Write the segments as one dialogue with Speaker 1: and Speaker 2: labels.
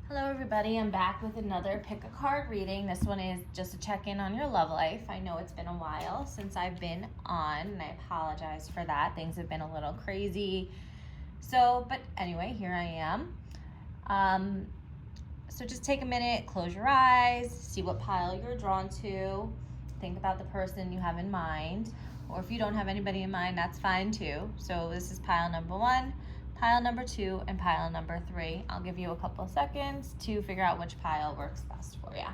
Speaker 1: Hello everybody, I'm back with another pick a card reading. This one is just a check-in on your love life. I know it's been a while since I've been on and I apologize for that. Things have been a little crazy. But anyway, here I am. So just take a minute, close your eyes, see what pile you're drawn to. Think about the person you have in mind. Or if you don't have anybody in mind, that's fine too. So this is pile number 1. Pile number 2 and pile number 3. I'll give you a couple of seconds to figure out which pile works best for you.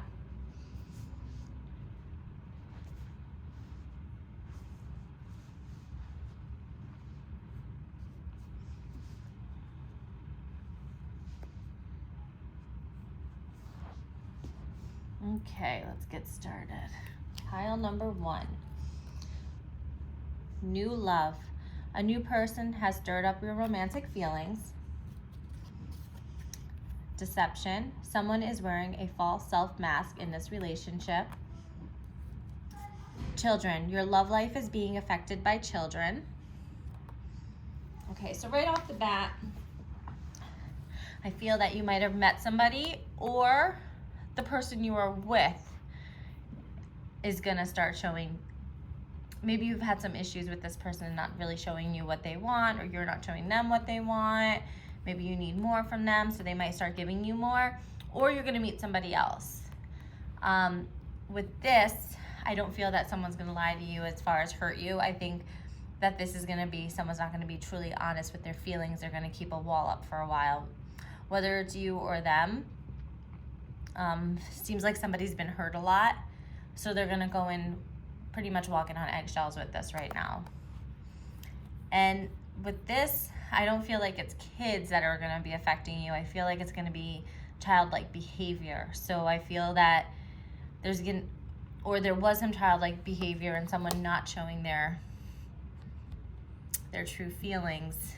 Speaker 1: Okay, let's get started. Pile number 1. New love. A new person has stirred up your romantic feelings. Deception. Someone is wearing a false self mask in this relationship. Children. Your love life is being affected by children. Okay, so right off the bat, I feel that you might have met somebody, or the person you are with is gonna start showing. Maybe you've had some issues with this person not really showing you what they want, or you're not showing them what they want. Maybe you need more from them, so they might start giving you more, or you're gonna meet somebody else. With this, I don't feel that someone's gonna lie to you as far as hurt you. I think that this is gonna be, someone's not gonna be truly honest with their feelings. They're gonna keep a wall up for a while, whether it's you or them. Seems like somebody's been hurt a lot, so they're gonna go in pretty much walking on eggshells with this right now. And with this, I don't feel like it's kids that are gonna be affecting you. I feel like it's gonna be childlike behavior. So I feel that there was some childlike behavior and someone not showing their true feelings.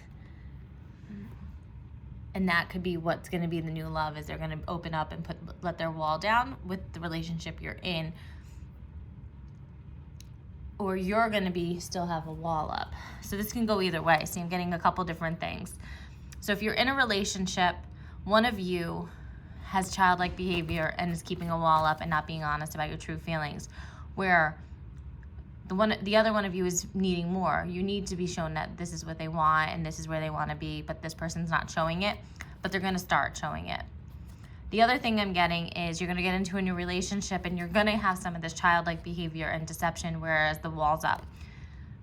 Speaker 1: And that could be what's gonna be the new love, is they're gonna open up and let their wall down with the relationship you're in. Or you're gonna still have a wall up. So this can go either way. See, I'm getting a couple different things. So if you're in a relationship, one of you has childlike behavior and is keeping a wall up and not being honest about your true feelings, where the other one of you is needing more. You need to be shown that this is what they want and this is where they want to be, but this person's not showing it, but they're gonna start showing it. The other thing I'm getting is you're gonna get into a new relationship and you're gonna have some of this childlike behavior and deception, whereas the wall's up.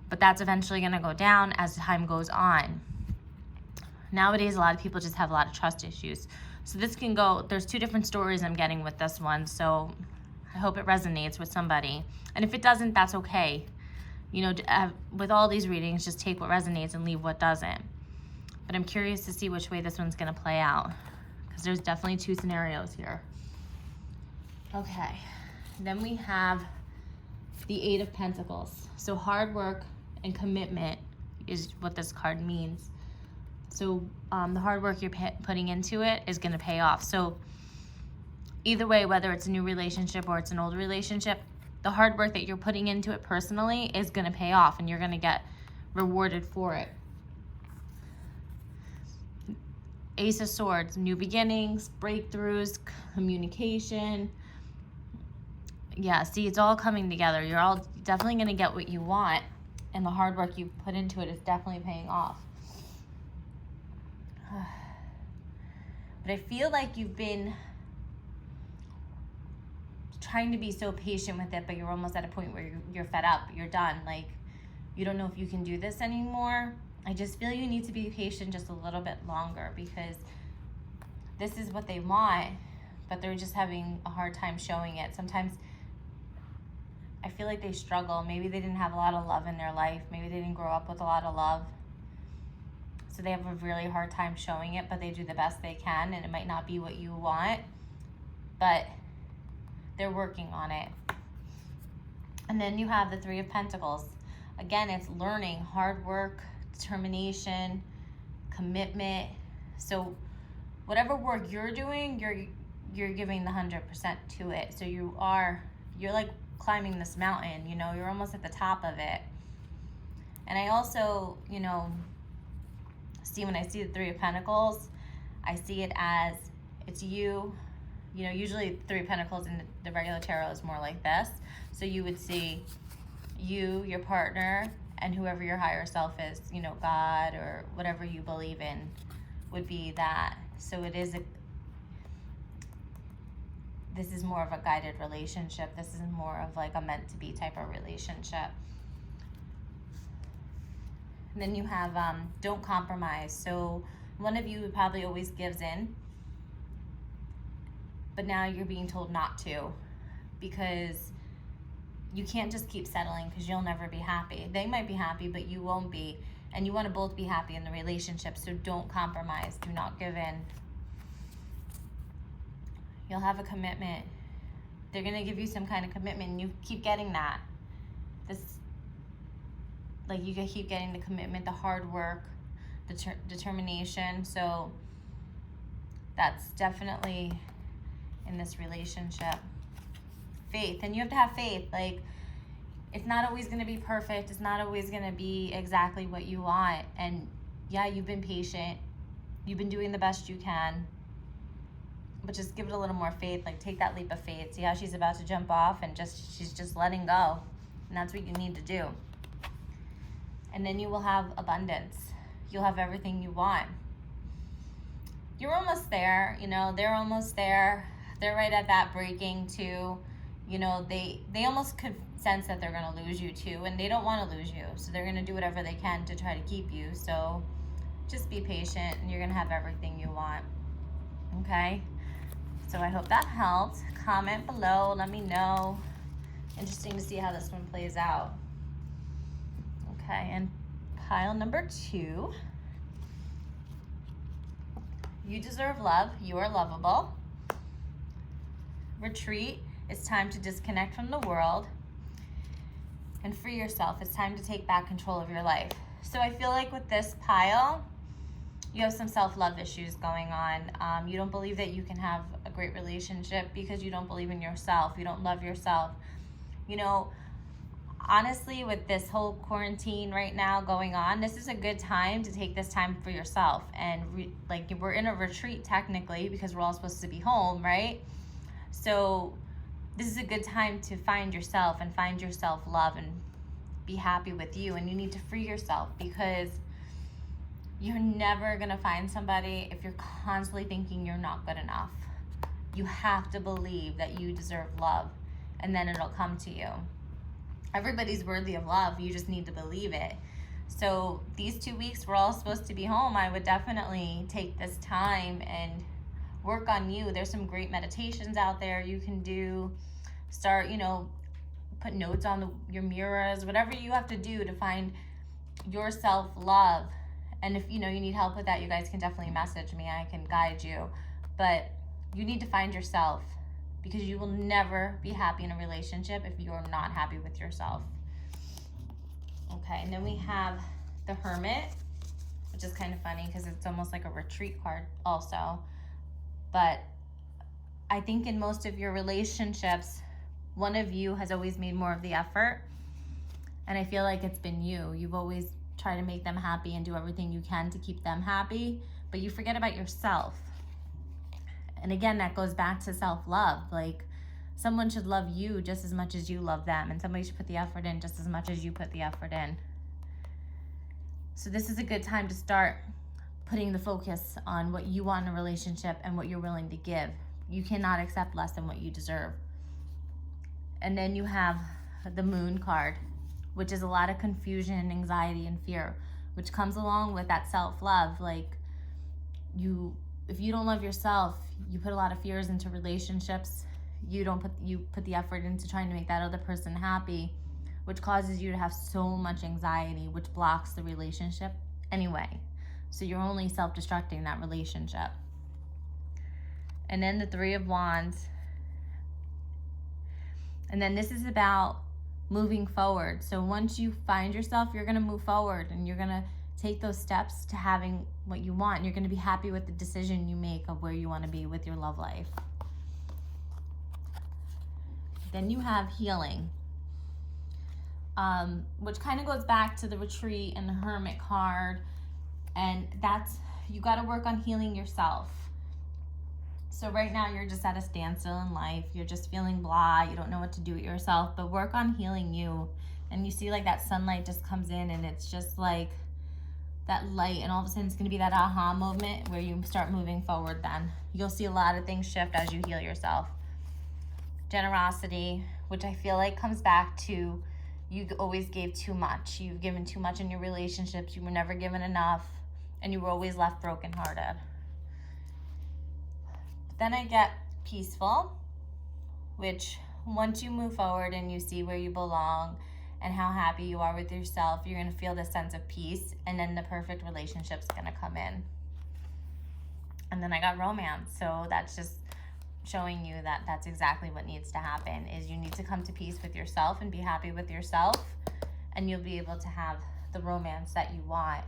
Speaker 1: But that's eventually gonna go down as time goes on. Nowadays, a lot of people just have a lot of trust issues. So this can go, there's 2 different stories I'm getting with this one, so I hope it resonates with somebody. And if it doesn't, that's okay. You know, with all these readings, just take what resonates and leave what doesn't. But I'm curious to see which way this one's gonna play out, because there's definitely 2 scenarios here. Okay, then we have the 8 of Pentacles. So hard work and commitment is what this card means. So the hard work you're putting into it is gonna pay off. So either way, whether it's a new relationship or it's an old relationship, the hard work that you're putting into it personally is gonna pay off and you're gonna get rewarded for it. Ace of Swords, new beginnings, breakthroughs, communication. Yeah, see, it's all coming together. You're all definitely gonna get what you want, and the hard work you put into it is definitely paying off. But I feel like you've been trying to be so patient with it, but you're almost at a point where you're fed up, you're done. Like, you don't know if you can do this anymore. I just feel you need to be patient just a little bit longer, because this is what they want, but they're just having a hard time showing it. Sometimes I feel like they struggle. Maybe they didn't have a lot of love in their life. Maybe they didn't grow up with a lot of love. So they have a really hard time showing it, but they do the best they can, and it might not be what you want, but they're working on it. And then you have the 3 of Pentacles. Again, it's learning, hard work, determination, commitment. So whatever work you're doing, you're giving the 100% to it. So you're like climbing this mountain, you know, you're almost at the top of it. And I also, you know, see, when I see the 3 of Pentacles, I see it as It's you. You know, usually Three of Pentacles in the regular tarot is more like this. So you would see you, your partner, and whoever your higher self is, you know, God or whatever you believe in would be that. So it is this is more of a guided relationship. This is more of like a meant to be type of relationship. And then you have don't compromise. So one of you probably always gives in, but now you're being told not to, because you can't just keep settling, because you'll never be happy. They might be happy, but you won't be. And you want to both be happy in the relationship, so don't compromise. Do not give in. You'll have a commitment. They're going to give you some kind of commitment, and you keep getting that. Like you keep getting the commitment, the hard work, the determination. So that's definitely in this relationship. Faith, and you have to have faith. Like, it's not always going to be perfect. It's not always going to be exactly what you want. And yeah, you've been patient. You've been doing the best you can. But just give it a little more faith. Like, take that leap of faith. See how she's about to jump off, and she's just letting go. And that's what you need to do. And then you will have abundance. You'll have everything you want. You're almost there. You know, they're almost there. They're right at that breaking too. You know, they almost could sense that they're going to lose you too, and they don't want to lose you. So they're going to do whatever they can to try to keep you. So just be patient, and you're going to have everything you want. Okay? So I hope that helped. Comment below. Let me know. Interesting to see how this one plays out. Okay, and pile number 2. You deserve love. You are lovable. Retreat. It's time to disconnect from the world and free yourself. It's time to take back control of your life. So I feel like with this pile, you have some self-love issues going on. You don't believe that you can have a great relationship because you don't believe in yourself. You don't love yourself. You know, honestly, with this whole quarantine right now going on, this is a good time to take this time for yourself. And like, we're in a retreat technically because we're all supposed to be home, right? So this is a good time to find yourself and find your self-love and be happy with you. And you need to free yourself, because you're never going to find somebody if you're constantly thinking you're not good enough. You have to believe that you deserve love, and then it'll come to you. Everybody's worthy of love. You just need to believe it. So these 2 weeks, we're all supposed to be home. I would definitely take this time and work on you. There's some great meditations out there you can do. Start, you know, put notes on your mirrors, whatever you have to do to find your self-love. And if, you know, you need help with that, you guys can definitely message me. I can guide you. But you need to find yourself, because you will never be happy in a relationship if you're not happy with yourself. Okay, and then we have the Hermit, which is kind of funny because it's almost like a retreat card also. But I think in most of your relationships, one of you has always made more of the effort. And I feel like it's been you. You've always tried to make them happy and do everything you can to keep them happy, but you forget about yourself. And again, that goes back to self-love. Like, someone should love you just as much as you love them, and somebody should put the effort in just as much as you put the effort in. So this is a good time to start putting the focus on what you want in a relationship and what you're willing to give. You cannot accept less than what you deserve. And then you have the Moon card, which is a lot of confusion, anxiety, and fear, which comes along with that self-love. Like, if you don't love yourself, you put a lot of fears into relationships. You put the effort into trying to make that other person happy, which causes you to have so much anxiety, which blocks the relationship anyway. So you're only self-destructing that relationship. And then the Three of Wands. And then this is about moving forward. So once you find yourself, you're going to move forward, and you're going to take those steps to having what you want. You're going to be happy with the decision you make of where you want to be with your love life. Then you have healing, which kind of goes back to the retreat and the Hermit card. And that's, you got to work on healing yourself. So right now you're just at a standstill in life. You're just feeling blah. You don't know what to do with yourself, but work on healing you. And you see like that sunlight just comes in and it's just like that light, and all of a sudden it's going to be that aha moment where you start moving forward. Then you'll see a lot of things shift as you heal yourself. Generosity, which I feel like comes back to you always gave too much. You've given too much in your relationships. You were never given enough, and you were always left brokenhearted. Then I get peaceful, which once you move forward and you see where you belong and how happy you are with yourself, you're going to feel this sense of peace, and then the perfect relationship's going to come in. And then I got romance. So that's just showing you that that's exactly what needs to happen, is you need to come to peace with yourself and be happy with yourself, and you'll be able to have the romance that you want.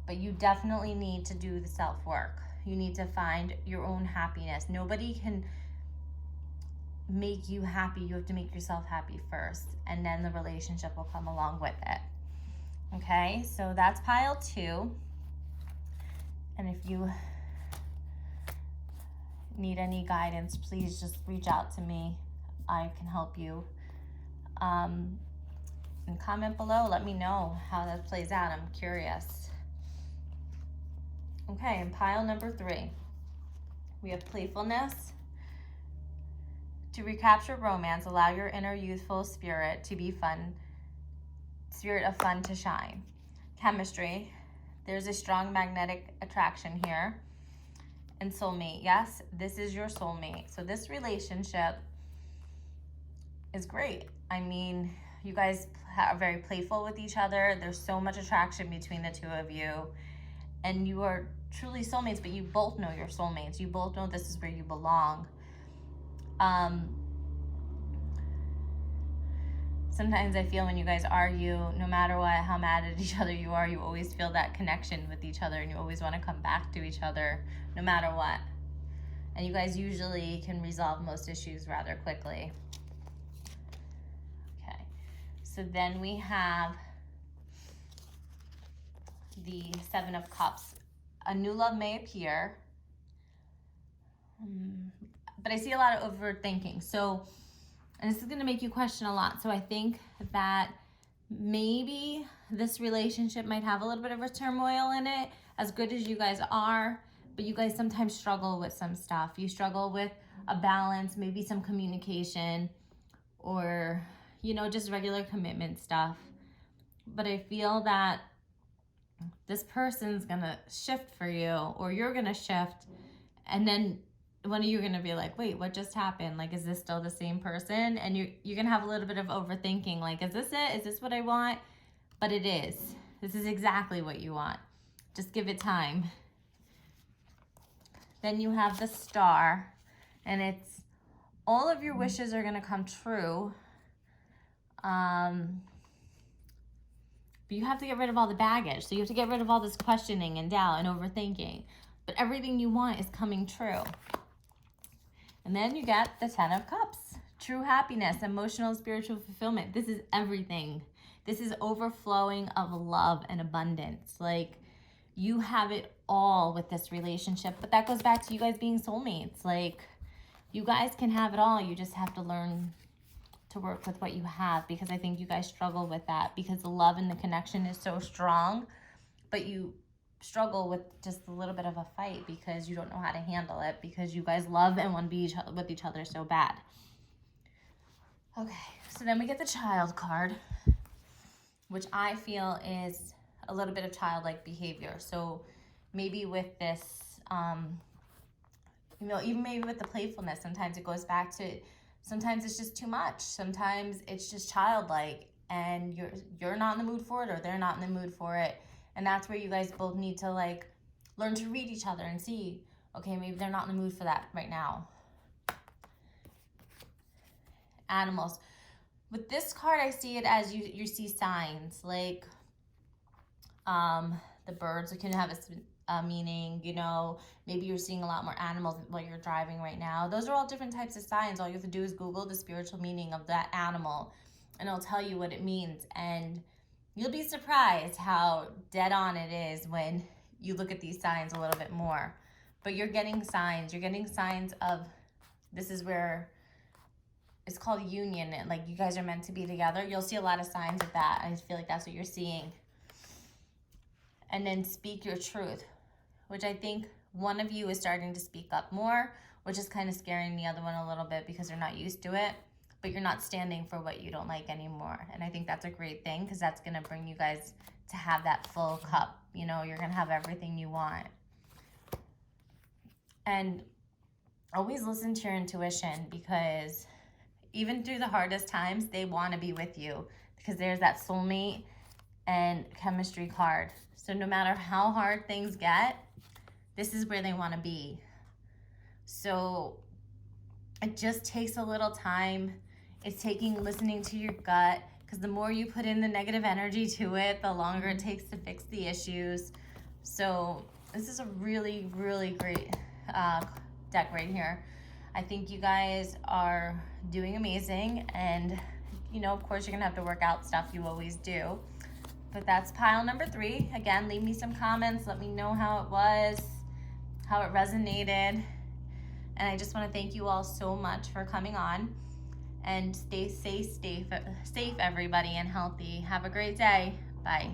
Speaker 1: But you definitely need to do the self-work. You need to find your own happiness. Nobody can make you happy. You have to make yourself happy first, and then the relationship will come along with it. Okay, so that's pile 2. And if you need any guidance, please just reach out to me. I can help you. And comment below. Let me know how that plays out. I'm curious. Okay, and pile number 3. We have playfulness. To recapture romance, allow your inner youthful spirit to be fun, spirit of fun to shine. Chemistry. There's a strong magnetic attraction here. And soulmate. Yes, this is your soulmate. So this relationship is great. I mean, you guys are very playful with each other. There's so much attraction between the two of you. And you are truly soulmates, but you both know you're soulmates. You both know this is where you belong. Sometimes I feel when you guys argue, no matter what, how mad at each other you are, you always feel that connection with each other, and you always want to come back to each other no matter what. And you guys usually can resolve most issues rather quickly. Okay, so then we have the 7 of Cups. A new love may appear, but I see a lot of overthinking. So, and this is going to make you question a lot. So I think that maybe this relationship might have a little bit of a turmoil in it, as good as you guys are, but you guys sometimes struggle with some stuff. You struggle with a balance, maybe some communication, or, you know, just regular commitment stuff. But I feel that this person's going to shift for you, or you're going to shift, and then one of you are going to be like, wait, what just happened? Like, is this still the same person? And you're going to have a little bit of overthinking. Like, is this it? Is this what I want? But it is. This is exactly what you want. Just give it time. Then you have the Star, and it's all of your wishes are going to come true. But you have to get rid of all the baggage. So you have to get rid of all this questioning and doubt and overthinking. But everything you want is coming true. And then you get the 10 of Cups. True happiness, emotional and spiritual fulfillment. This is everything. This is overflowing of love and abundance. Like, you have it all with this relationship. But that goes back to you guys being soulmates. Like, you guys can have it all. You just have to learn to work with what you have, because I think you guys struggle with that, because the love and the connection is so strong, but you struggle with just a little bit of a fight because you don't know how to handle it, because you guys love and want to be with each other so bad. Okay, so then we get the Child card, which I feel is a little bit of childlike behavior. So maybe with this, you know, even maybe with the playfulness, sometimes it goes back to, sometimes it's just too much. Sometimes it's just childlike, and you're not in the mood for it, or they're not in the mood for it. And that's where you guys both need to, like, learn to read each other and see, okay, maybe they're not in the mood for that right now. Animals. With this card, I see it as you see signs, like the birds can have a meaning, you know, maybe you're seeing a lot more animals while you're driving right now. Those are all different types of signs. All you have to do is Google the spiritual meaning of that animal, and it'll tell you what it means. And you'll be surprised how dead on it is when you look at these signs a little bit more. But you're getting signs. You're getting signs of, this is where it's called union. And like you guys are meant to be together. You'll see a lot of signs of that. I feel like that's what you're seeing. And then speak your truth, which I think one of you is starting to speak up more, which is kind of scaring the other one a little bit because they're not used to it. But you're not standing for what you don't like anymore. And I think that's a great thing because that's going to bring you guys to have that full cup. You know, you're going to have everything you want. And always listen to your intuition, because even through the hardest times, they want to be with you because there's that soulmate and chemistry card. So no matter how hard things get, this is where they want to be. So it just takes a little time. It's listening to your gut, because the more you put in the negative energy to it, the longer it takes to fix the issues. So this is a really, really great deck right here. I think you guys are doing amazing, and you know, of course, you're gonna have to work out stuff, you always do. But that's pile number 3. Again, leave me some comments. Let me know how it was, how it resonated. And I just want to thank you all so much for coming on. And stay safe, everybody, and healthy. Have a great day. Bye.